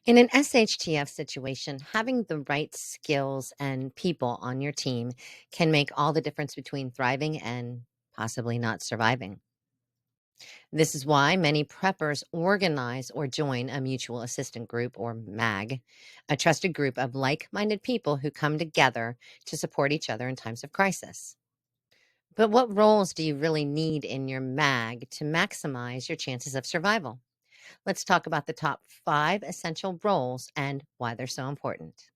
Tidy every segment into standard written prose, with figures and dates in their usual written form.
In an SHTF situation, having the right skills and people on your team can make all the difference between thriving and possibly not surviving. This is why many preppers organize or join a mutual assistant group or MAG, a trusted group of like minded people who come together to support each other in times of crisis. But what roles do you really need in your MAG to maximize your chances of survival? Let's talk about the top 5 essential roles and why they're so important.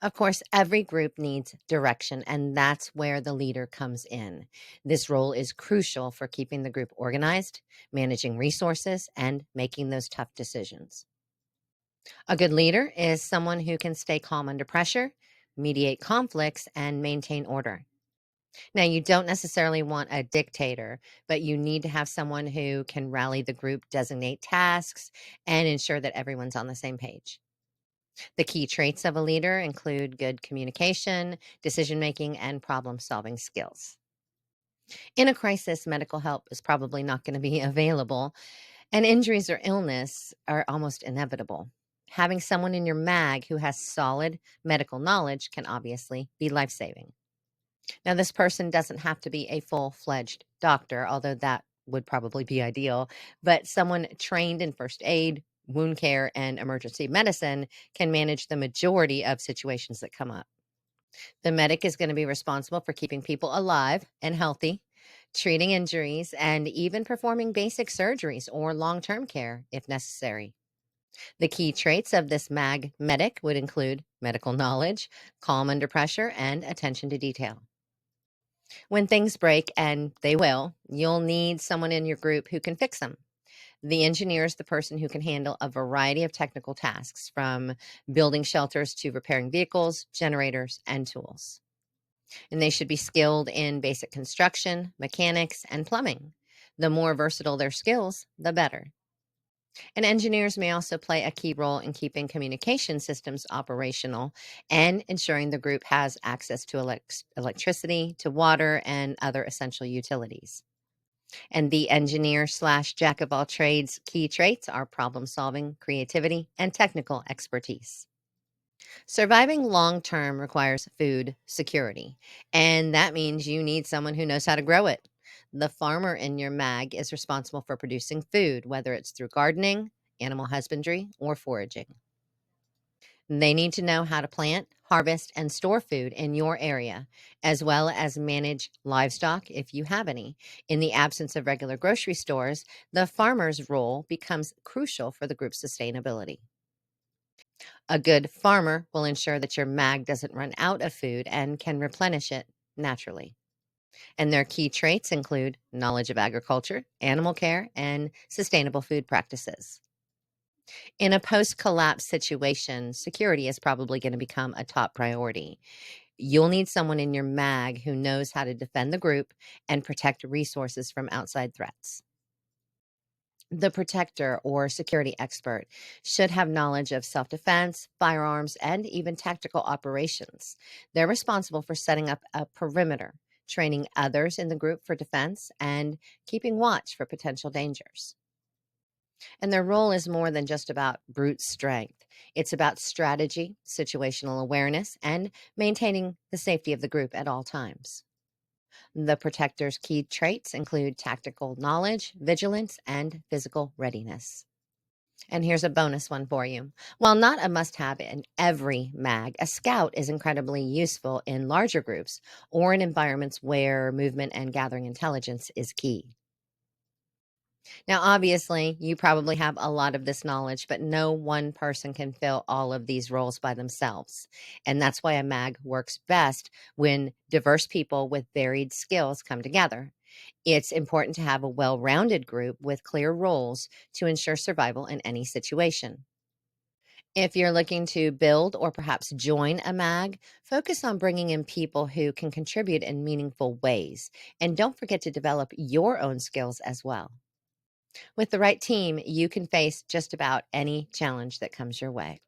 Of course, every group needs direction, and that's where the leader comes in. This role is crucial for keeping the group organized, managing resources, and making those tough decisions. A good leader is someone who can stay calm under pressure, mediate conflicts, and maintain order. Now, you don't necessarily want a dictator, but you need to have someone who can rally the group, designate tasks, and ensure that everyone's on the same page. The key traits of a leader include good communication, decision making, and problem solving skills. In a crisis, medical help is probably not going to be available, and injuries or illness are almost inevitable. Having someone in your MAG who has solid medical knowledge can obviously be life saving. Now, this person doesn't have to be a full fledged doctor, although that would probably be ideal, but someone trained in first aid, wound care, and emergency medicine can manage the majority of situations that come up. The medic is going to be responsible for keeping people alive and healthy, treating injuries, and even performing basic surgeries or long term care if necessary. The key traits of this MAG medic would include medical knowledge, calm under pressure, and attention to detail. When things break, and they will, you'll need someone in your group who can fix them. The engineer is the person who can handle a variety of technical tasks, from building shelters to repairing vehicles, generators, and tools. And they should be skilled in basic construction, mechanics, and plumbing. The more versatile their skills, the better. And engineers may also play a key role in keeping communication systems operational and ensuring the group has access to electricity, to water, and other essential utilities. And the engineer slash jack of all trades key traits are problem solving, creativity, and technical expertise. Surviving long term requires food security, and that means you need someone who knows how to grow it. The farmer in your MAG is responsible for producing food, whether it's through gardening, animal husbandry, or foraging. They need to know how to plant, harvest, and store food in your area, as well as manage livestock if you have any. In the absence of regular grocery stores, the farmer's role becomes crucial for the group's sustainability. A good farmer will ensure that your MAG doesn't run out of food and can replenish it naturally. And their key traits include knowledge of agriculture, animal care, and sustainable food practices. In a post collapse situation, security is probably going to become a top priority. You'll need someone in your MAG who knows how to defend the group and protect resources from outside threats. The protector or security expert should have knowledge of self defense, firearms, and even tactical operations. They're responsible for setting up a perimeter, training others in the group for defense, and keeping watch for potential dangers. And their role is more than just about brute strength. It's about strategy, situational awareness, and maintaining the safety of the group at all times. The protector's key traits include tactical knowledge, vigilance, and physical readiness. And here's a bonus one for you. While not a must have in every MAG, a scout is incredibly useful in larger groups or in environments where movement and gathering intelligence is key. Now, obviously, you probably have a lot of this knowledge, but no one person can fill all of these roles by themselves. And that's why a MAG works best when diverse people with varied skills come together. It's important to have a well rounded group with clear roles to ensure survival in any situation. If you're looking to build or perhaps join a MAG, focus on bringing in people who can contribute in meaningful ways. And don't forget to develop your own skills as well. With the right team, you can face just about any challenge that comes your way.